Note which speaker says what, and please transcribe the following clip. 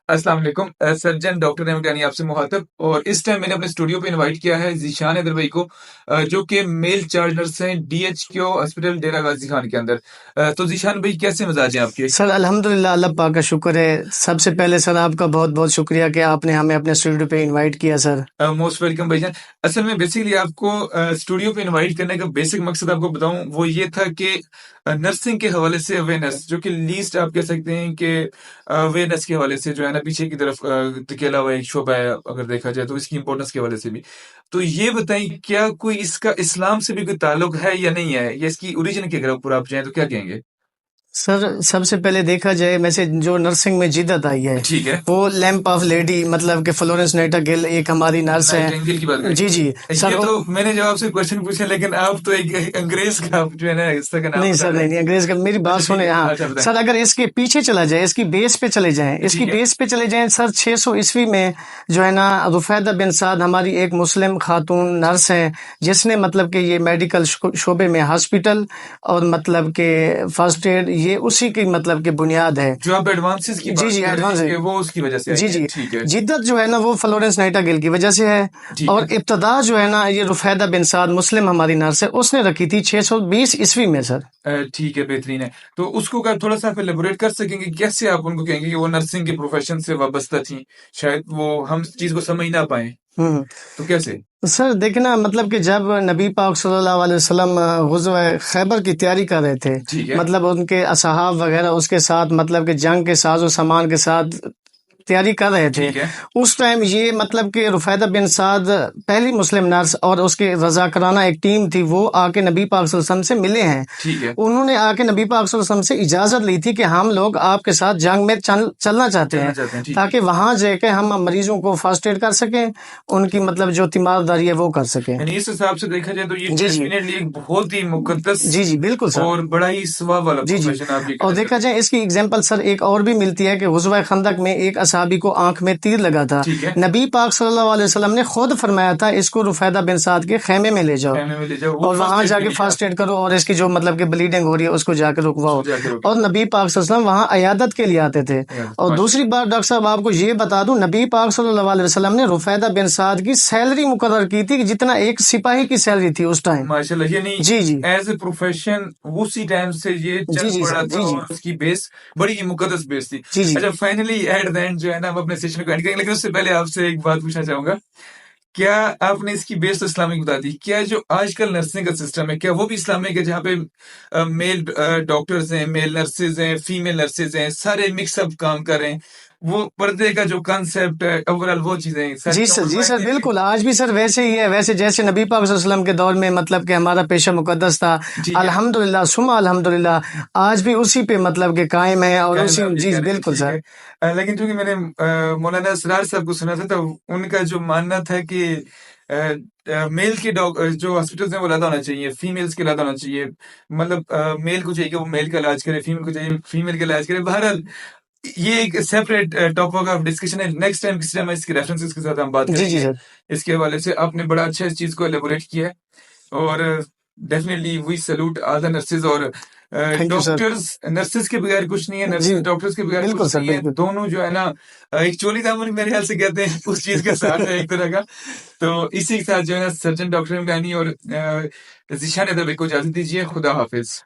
Speaker 1: अस्सलाम वालेकुम। Surgeon doctor Ahmad यानी आपसे मुखातब, और इस टाइम मैंने अपने स्टूडियो पे इनवाइट किया है ज़ीशान हैदर भाई को, जो कि मेल चार्ज नर्स हैं डीएचक्यू हॉस्पिटल डेरा गाजी खान के अंदर। तो ज़ीशान भाई, कैसे मिजाज हैं आपके?
Speaker 2: सर अल्हम्दुलिल्लाह, अल्लाह पाक का शुक्र है। सबसे पहले सर आपका बहुत बहुत शुक्रिया कि आपने हमें अपने स्टूडियो पे इनवाइट किया सर।
Speaker 1: मोस्ट वेलकम भाईजान। असल में बेसिकली आपको स्टूडियो पे इनवाइट करने का बेसिक मकसद आपको बताऊं, वो ये था कि नर्सिंग के हवाले से अवेयरनेस, जो कि लीस्ट आप कह सकते हैं कि अवेयरनेस के हवाले से जो है ना, पीछे की तरफ धकेला हुआ एक शोबा है अगर देखा जाए तो, इसकी इंपॉर्टेंस के हवाले से भी। तो ये बताएं, क्या कोई इसका इस्लाम से भी कोई ताल्लुक है या नहीं है, या इसकी ओरिजिन के अगर ऊपर आप जाएं तो क्या कहेंगे?
Speaker 2: सर सबसे पहले देखा जाए, वैसे जो नर्सिंग में जिद्दत आई है
Speaker 1: ठीक है।
Speaker 2: वो लैंप ऑफ लेडी, मतलब कि फ्लोरेंस नाइटिंगेल एक हमारी नर्स है।
Speaker 1: नाइटिंगेल की बात करें।
Speaker 2: जी जी सर।
Speaker 1: ये तो मैंने जब आपसे क्वेश्चन पूछे, लेकिन आप तो एक अंग्रेज का जो है ना हिस्सा का नाम
Speaker 2: नहीं
Speaker 1: बता
Speaker 2: सर,
Speaker 1: रहे
Speaker 2: नहीं
Speaker 1: हैं।
Speaker 2: नहीं, अंग्रेज का मेरी बात
Speaker 1: अच्छा ठीक
Speaker 2: सुने।
Speaker 1: है,
Speaker 2: हाँ
Speaker 1: अच्छा बताएं।
Speaker 2: सर, अगर इसके पीछे चला जाए, इसकी बेस पे चले जाएं, इसकी
Speaker 1: ठीक है।
Speaker 2: बेस पे चले जाएं सर, 600 ईस्वी में जो है ना, रुफैदा बिन साद हमारी एक मुस्लिम खातून नर्स है, जिसने मतलब कि ये मेडिकल शोबे में हॉस्पिटल और मतलब के फर्स्ट एड, ये उसी की मतलब की बुनियाद है।
Speaker 1: जो आप एडवांसेस की
Speaker 2: जी
Speaker 1: बात
Speaker 2: जी
Speaker 1: कर रहे
Speaker 2: एडवांस
Speaker 1: हैं
Speaker 2: है।
Speaker 1: कि वो उसकी वजह से आई
Speaker 2: जी
Speaker 1: है,
Speaker 2: जी,
Speaker 1: ठीक है।
Speaker 2: जिद्दत जो है ना वो फ्लोरेंस नाइटिंगेल की वजह से है।
Speaker 1: ठीक है।
Speaker 2: और इब्तदा जो है ना, ये रुफैदा बिन साद मुस्लिम हमारी नर्स है, उसने रखी थी 620 ईस्वी में सर।
Speaker 1: ठीक है, बेहतरीन है। तो उसको क्या थोड़ा सा आप एलेबोरेट कर सकेंगे, कैसे आप उनको कहेंगे कि वो नर्सिंग के प्रोफेशन से वाबस्ता थी? शायद वो हम इस चीज को समझ ना पाए,
Speaker 2: हम्म।
Speaker 1: तो कैसे?
Speaker 2: सर देखना, मतलब कि जब नबी पाक सल्लल्लाहु अलैहि वसल्लम ग़ज़वा खैबर की तैयारी कर रहे थे,
Speaker 1: ठीक है।
Speaker 2: मतलब उनके असहाब वगैरह उसके साथ, मतलब कि जंग के साजो सामान के साथ तैयारी कर रहे थे,
Speaker 1: ठीक है।
Speaker 2: उस टाइम ये मतलब कि रुफैदा बिन साद पहली मुस्लिम नर्स और उसके रज़ाकराना एक टीम थी, वो आके नबी पाक सल्लल्लाहु अलैहि वसल्लम से मिले हैं।
Speaker 1: ठीक है।
Speaker 2: उन्होंने आके नबी पाक सल्लल्लाहु अलैहि वसल्लम से इजाज़त ली थी कि हम लोग आपके साथ जंग में चलना चाहते
Speaker 1: चलना
Speaker 2: हैं,
Speaker 1: चाहते हैं, ठीक है।
Speaker 2: ताकि वहां जाके हम मरीजों को फर्स्ट एड कर सकें, उनकी मतलब जो तीमारदारी है वो कर सकें।
Speaker 1: यानी इस हिसाब से देखा जाए तो ये
Speaker 2: जी जी।
Speaker 1: डेफिनेटली एक बहुत ही मुकद्दस
Speaker 2: जी जी बिल्कुल सर।
Speaker 1: और बड़ा ही सवाब वाला
Speaker 2: जी जी।
Speaker 1: प्रोफेशन आप ये
Speaker 2: और
Speaker 1: कहना
Speaker 2: देखा
Speaker 1: चाहते हैं।
Speaker 2: जाए इसकी एग्जांपल सर एक और भी मिलती है कि ग़ुज़वा खंदक में एक असहाबी को आंख में तीर लगा था।
Speaker 1: ठीक है।
Speaker 2: नबी पाक सल्लल्लाहु अलैहि वसल्लम ने खुद फरमाया था, इसको रुफैदा बिन साद के खेमे में ले जाओ
Speaker 1: फैमिली में ले जाओ, वो
Speaker 2: और
Speaker 1: फर्स्ट
Speaker 2: वहां
Speaker 1: एड के
Speaker 2: जाके
Speaker 1: लिए
Speaker 2: फर्स्ट
Speaker 1: आप
Speaker 2: एड करो, और इसकी जो मतलब कि ब्लीडिंग हो रही है उसको जाकर
Speaker 1: उसको
Speaker 2: रुकवाओ।
Speaker 1: जाके रोके।
Speaker 2: और नबी पाक सल्लल्लाहु अलैहि वसल्लम वहां अयादत के लिए आते थे। और दूसरी
Speaker 1: माशाल्लाह।
Speaker 2: बात डॉक्टर साहब आपको ये बता दूं, नबी पाक सल्लल्लाहु अलैहि वसल्लम ने रुफैदा बिन साद की सैलरी मुकर्रर की थी, जितना एक सिपाही की सैलरी थी उस टाइम।
Speaker 1: माशाल्लाह, यानी
Speaker 2: जी जी।
Speaker 1: एज ए प्रोफेशन उसी टाइम से ये
Speaker 2: जी
Speaker 1: चल
Speaker 2: जी
Speaker 1: पड़ा
Speaker 2: सर।
Speaker 1: था,
Speaker 2: जी जी।
Speaker 1: और उसकी बेस बड़ी ही मुकद्दस बेस थी।
Speaker 2: जी जी।
Speaker 1: अच्छा, फाइनली एट द एंड जो है ना, हम अपने सेशन को एंड करेंगे, लेकिन उससे पहले आपसे एक बात पूछना चाहूंगा। क्या आपने इसकी बेस तो इस्लामिक बता दी, क्या जो आजकल नर्सिंग का सिस्टम है, क्या वो भी इस्लामिक है, जहाँ पे मेल डॉक्टर्स हैं, मेल नर्सेज हैं, फीमेल नर्सेज हैं, सारे मिक्सअप काम कर रहे हैं? वो पर्दे का जो कॉन्सेप्ट है, ओवरऑल वो चीजें सारी
Speaker 2: जी सर
Speaker 1: कॉम्प्रोमाइज नहीं
Speaker 2: बिल्कुल, आज भी सर वैसे ही है, वैसे जैसे नबी पाक सल्लल्लाहु अलैहि वसल्लम के दौर में मतलब कि हमारा पेशा मुकद्दस था।
Speaker 1: है? ठीक है।
Speaker 2: अल्हम्दुलिल्लाह सुम्मा अल्हम्दुलिल्लाह, आज भी उसी पे मतलब कि कायम है, और
Speaker 1: कायम
Speaker 2: उसी।
Speaker 1: आप ये
Speaker 2: जी
Speaker 1: कह रहे हैं,
Speaker 2: बिल्कुल
Speaker 1: ठीक
Speaker 2: सर।
Speaker 1: है। लेकिन चूंकि मैंने मौलाना असरार साहब को सुना था, तो उनका जो मानना था कि मेल के जो हॉस्पिटल्स हैं वो अलग होना चाहिए, फीमेल्स के अलग होना चाहिए। मतलब मेल को चाहिए कि वो मेल का इलाज करे, फीमेल को चाहिए फीमेल का इलाज करे। बहरहाल ये एक सेपरेट टॉपिक ऑफ डिस्कशन है, नेक्स्ट टाइम किसी टाइम इसके रेफरेंसेस के साथ हम बात
Speaker 2: जी जी
Speaker 1: करेंगे।
Speaker 2: सर।
Speaker 1: इसके हवाले से आपने बड़ा अच्छा इस चीज को एलेबोरेट किया है, और definitely we salute all the nurses. और
Speaker 2: thank you sir.
Speaker 1: Doctors, nurses के बगैर कुछ नहीं है,
Speaker 2: जी
Speaker 1: नर्सेज डॉक्टर्स के बगैर
Speaker 2: बिल्कुल
Speaker 1: कुछ
Speaker 2: सर
Speaker 1: नहीं है।
Speaker 2: बिल्कुल।
Speaker 1: दोनों जो है ना, एक चोली दामन मेरे ख्याल से कहते हैं, उस चीज का साथ है एक तरह का। तो इसी के साथ जो है ना, सर्जन डॉक्टर इमरानी और जिशान हैदर को इजाजत दीजिए। खुदा हाफिज।